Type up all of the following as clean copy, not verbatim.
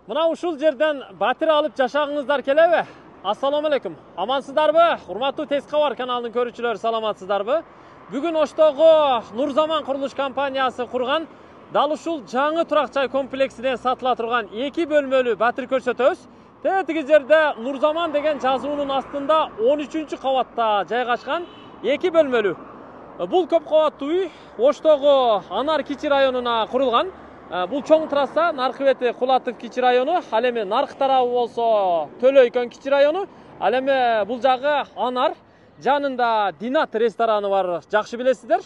Мына ушул жерден батир алып жашагыңыздар келеби? Ассаламу алейкум. Амансыздарбы? Урматтуу Тез Кабар каналынын көрүүчүлөрү, саламатсыздарбы? Бүгүн Оштогу Нурзаман курулуш компаниясы курган дал ушул жаңы турак жай комплексинен сатыла турган 2 бөлмөлүү батир көрсөтөбүз. Тетиги жерде Нурзаман деген жазуунун астында 13 кабатта жайгашкан 2 бөлмөлүү. Бул көп кабаттуу үй Оштогу Анар Кичи районуна курулган. Бул чоң трасса наркы бети Кулатов Кичи району, ал эми наркы тарабы болсо Төлөйкөн Кичи району, ал эми бул жагы Анар, жанында Динат рестораны бар, жакшы билесиздер.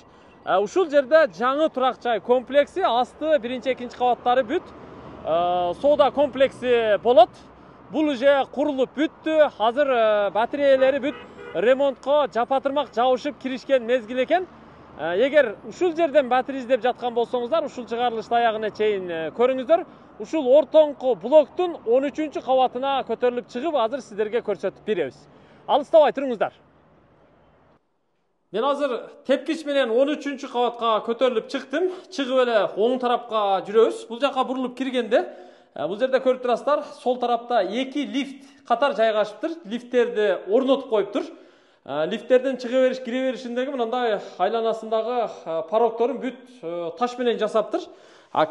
Ушул жерде жаңы турак жай комплекси, асты биринчи, экинчи кабаттары бүт, соода комплекси болот. Бул уже курулуп бүттү, азыр батиреялери бүт ремонтко жапатырмак жабышып киришкен мезгил экен. Эгер ушул жерден батир издеп жаткан болсоңуздар, ушул чыгарылышты аягына чейин көрүңүздөр. Ушул ортоңку блоктун 13 кабатына көтөрүлүп чыгып, азыр сиздерге көрсөтүп беребиз. Алыстабай туруңуздар. Мен азыр тепкич менен 13 кабатка көтөрүлүп чыктым. Чыгып эле оң тарапка жүрөбүз. Бул жака бурулуп киргенде, бул жерде көрүп турасыздар, сол тарапта 2 лифт катар жайгашыптыр. Лифттерди орнотуп коюптур. Лифттерден чыга бериш, кире беришиндеги мындай айланасындагы порогторун бүт таш менен жасаптыр.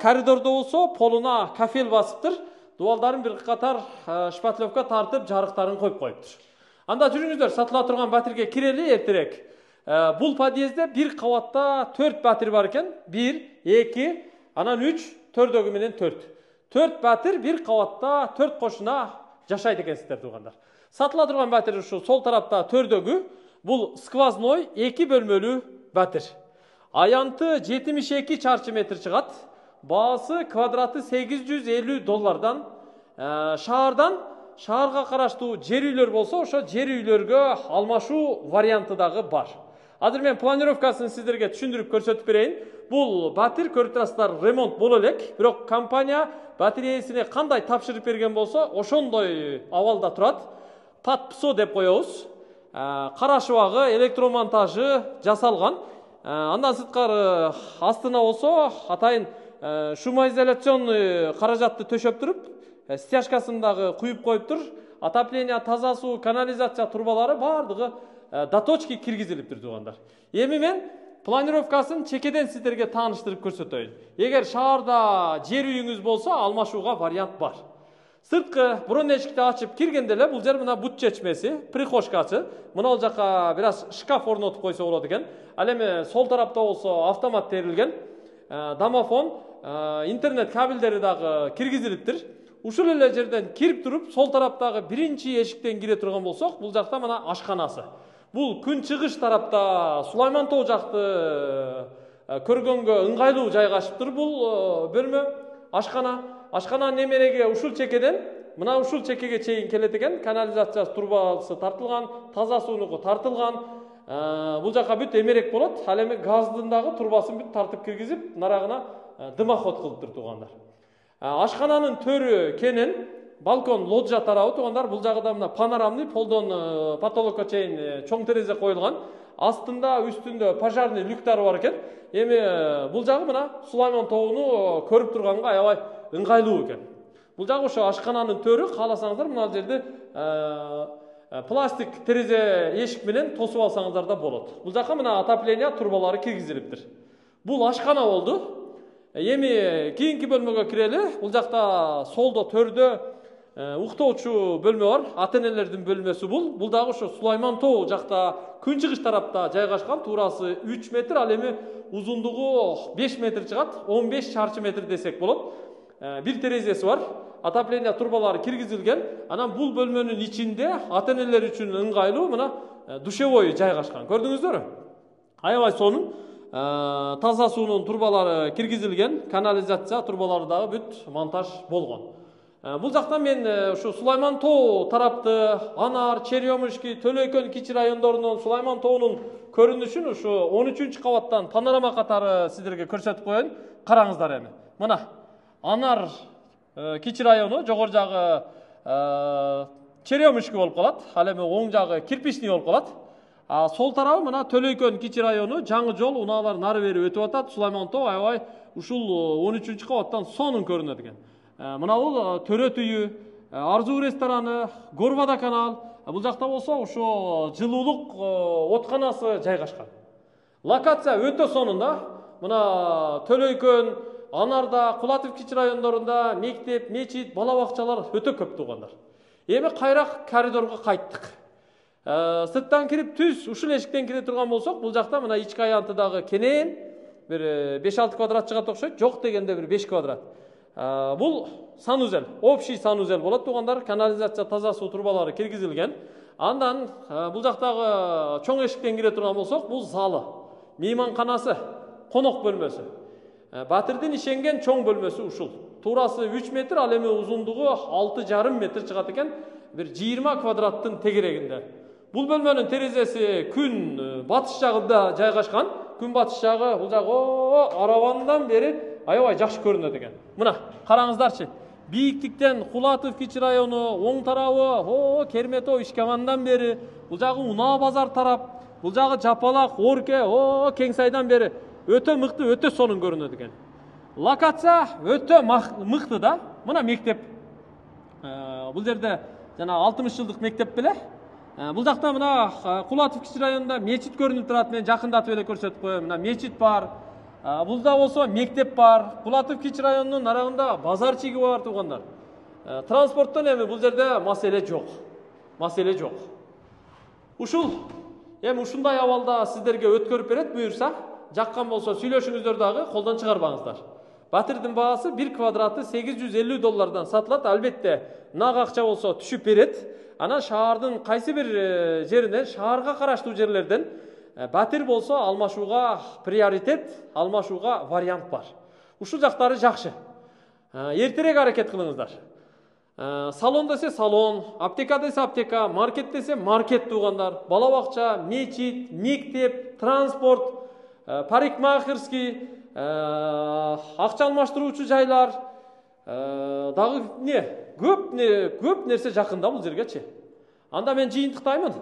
Коридордо болсо полуна кафел басыптыр. Дубалдарын бир катар шпатлевка тартып, жарыктарын коюп коюптур. Анда жүрүңүздөр, сатыла турган батирге кирели эртерээк. Бул подъездде бир кабатта 4 батир бар экен. 1, 2, анан 3, төрдөгү менен 4. 4 батир бир кабатта 4 кошуна жашайт экенсиздер туугандар. Сатыла турган батир ушу сол тарапта төрдөгү, бул сквозной 2 бөлмөлүү батир. Аянты 72 чарчы метр чыгат. Баасы квадраты $850. Шаарга караштуу жер үйлөр болсо, ошо жер үйлөргө алмашуу варианты дагы бар. Азыр мен планировкасын сиздерге түшүндүрүп көрсөтүп берейин. Бул батир көрүп турасыздар, ремонт боло элек, бирок компания батир ээсине кандай тапшырып берген болсо, ошондой абалда турат. Патпсо деп коебуз. Карашыбагы, электромонтажы жасалган. Андан сырткары астына болсо атайын шумоизоляционный каражатты төшөп туруп, стяжкасын дагы куюп коюптур. Отопление, таза суу, канализация турбалары бардыгы доточки киргизилиптир туугандар. Эми мен планировкасын чекеден сиздерге тааныштырып көрсөтөйүн. Эгер шаарда жер үйүңүз болсо, алмашууга вариант бар. Сырткы бурун эшикти ачып киргенде эле бул жер мына бут чечмеси, прихожкасы. Мына ал жака бир аз шкаф орнотуп койсо болот экен. Ал эми сол тарапта болсо автомат терилген, домофон, интернет кабелдери дагы киргизилиптир. Ушул эле жерден кирип туруп, сол тараптагы биринчи эшиктен кире турган болсок, бул жакта мына ашканасы. Бул күн чыгыш тарапта Сулайман Тоо жакты көргөнгө ыңгайлуу жайгашыптыр бул бөлмө, ашкана. Ашкананын эмереги ушул чекеден, мына ушул чекеге чейин келет экен. Канализация турбасы тартылган, таза суунуку тартылган. Бул жака бүт эмерек болот. Ал эми газдын дагы турбасын бүт тартып киргизип, нарагына дымоход кылыптыр туугандар. Ашкананын төрү кенен, балкон лоджия тарабы туугандар. Бул жагы да мына панорамный, полдон потолокко чейин чоң терезе коюлган. Астында, үстүндө пожарный люктары бар экен. Эми бул жагы мына Сулайман тоону көрүп турганга аябай ыңгайлуу экен. Бул жагы ошо ашкананын төрү, кааласаңыздар мына жерде пластик терезе эшик менен тосуп алсаңыздар да болот. Бул жака мына отопление турбалары киргизилиптир. Бул ашкана болду. Эми кийинки бөлмөгө кирели. Бул жакта солдо төрдө уктоочу бөлмө бар. Ата-энелердин бөлмөсү бул. Бул дагы ошо Сулайман Тоо жакта күнчыгыш тарапта жайгашкан. Туурасы 3 метр, ал эми узундугу 5 метр чыгат. 15 чарчы метр десек болот. Бир терезеси бар. Отопление турбалары киргизилген. Анан бул бөлмөнүн ичинде ата-энелер үчүн ыңгайлуу мына душевой жайгашкан. Көрдүңүздөрбү? Аябай сонун. Таза суунун турбалары киргизилген. Канализация турбалары дагы бүт монтаж болгон. Бул жактан мен ушу Сулайман Тоо тарапты, Анар, Черемушки, Төлөйкөн Кичи райондорунун Сулайман Тоонун көрүнүшүн ушу 13 кабаттан панорама катары сиздерге көрсөтүп коеюн. Караңыздар эми. Мына Анар Кичи району, жогору жагы Черемушки болуп калат. Ал эми оң жагы кирпичный болуп калат. Сол тарабы мына Төлөйкөн Кичи району, жаңы жол, унаалар нары бери өтүп атат. Сулайман Тоо аябай ушул 13 кабаттан сонун көрүнөт экен. Мына бул төрөт үйү, Арзуу рестораны, Горвада канал, бул жакта болсо ошо жылуулук отканасы жайгашкан. Локация өтө сонунда. Мына Төлөйкөн, Анарда, Кулатов кичи райондорунда мектеп, мечит, бала бакчалар өтө көп туугандар. Эми кайрак коридорго кайттык. Сырттан кирип түз ушул эшиктен кире турган болсок, бул жакта мына ички аянтыдагы кенен бир 5-6 квадрат чыгат окшойт, жок дегенде бир 5 квадрат. Бул санузел, общий санузел болот туугандар, канализация, таза суу турбалары киргизилген. Андан бул жактагы чоң эшиктен кире турган болсок, бул залы, мейманканасы, конок бөлмөсү. Батирдин ишенген чоң бөлмөсү ушул. Туурасы 3 метр, ал эми узундугу 6,5 метр чыгат экен, бир 20 квадраттын тегерегинде. Бул бөлмөнүн терезеси күн батыш жагында жайгашкан. Күн батыш жагы бул жагы арабандан бери аябай жакшы көрүнөт экен. Мына караңыздарчы. Бийиктиктен Кулатов кичи району, оң тарабы, Кермето, Ишкамандан бери, бул жагы Унаа базар тарап, бул жагы Жапалак, Орке, Кеңсайдан бери өтө мыкты, өтө сонун көрүнөт экен. Локация өтө мыкты да. Мына мектеп. Бул жерде жана 60 жылдык мектеп беле. Бул жакта мына Кулатов кичи районунда мечит көрүнүп турат. Мен жакындатып эле көрсөтүп коём. Мына мечит бар. Булда болсо мектеп бар. Кулатов кичи районунун нарагында базар чиги бар туугандар. Транспорттон эми бул жерде маселе жок. Маселе жок. Ушул эми ушундай абалда сиздерге өткөрүп берет буюрса, жаккан болсо сүйлөшүңүздөр дагы, колдон чыгарбаңыздар. Батирдин баасы 1 квадраты $850 сатылат. Албетте, нак акча болсо түшүп берет. Анан шаардын кайсы бир жеринен, шаарга караштуу жерлерден батир болсо алмашууга приоритет, алмашууга вариант бар. Ушул жактары жакшы. Эртерээк аракет кылыңыздар. Салон десе салон, аптека десе аптека, маркет десе маркет туугандар. Бала бакча, мечит, мектеп, транспорт, парикмахерский, акча алмаштыруучу жайлар, дагы көп нерсе жакында бул жергечи. Анда мен жыйынтыктаймын.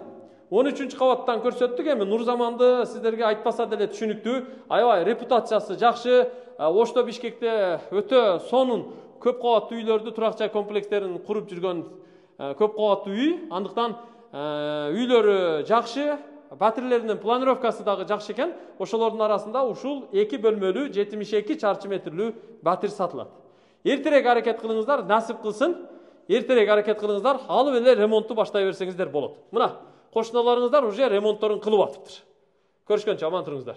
13-чү кабаттан көрсөттүк, эми Нурзаманды сиздерге айтпаса деле түшүнүктүү, аябай репутациясы жакшы. Ошто Бишкекте өтө сонун көп кабаттуу үйлөрдү, турак жай комплекстерин куруп жүргөн көп кабаттуу үй. Андыктан үйлөрү жакшы, батирлеринин планировкасы дагы жакшы экен. Ошолордун арасында ушул 2 бөлмөлүү 72 чарчы метрлүү батир сатылат. Эртерээк аракет кылыңыздар, насип кылсын. Эртерээк аракет кылыңыздар, алып эле ремонтту баштай берсеңиздер болот. Мына кошуналарыңыздар уже ремонтторун кылып атыптыр. Көрүшкөнчө аман туруңуздар.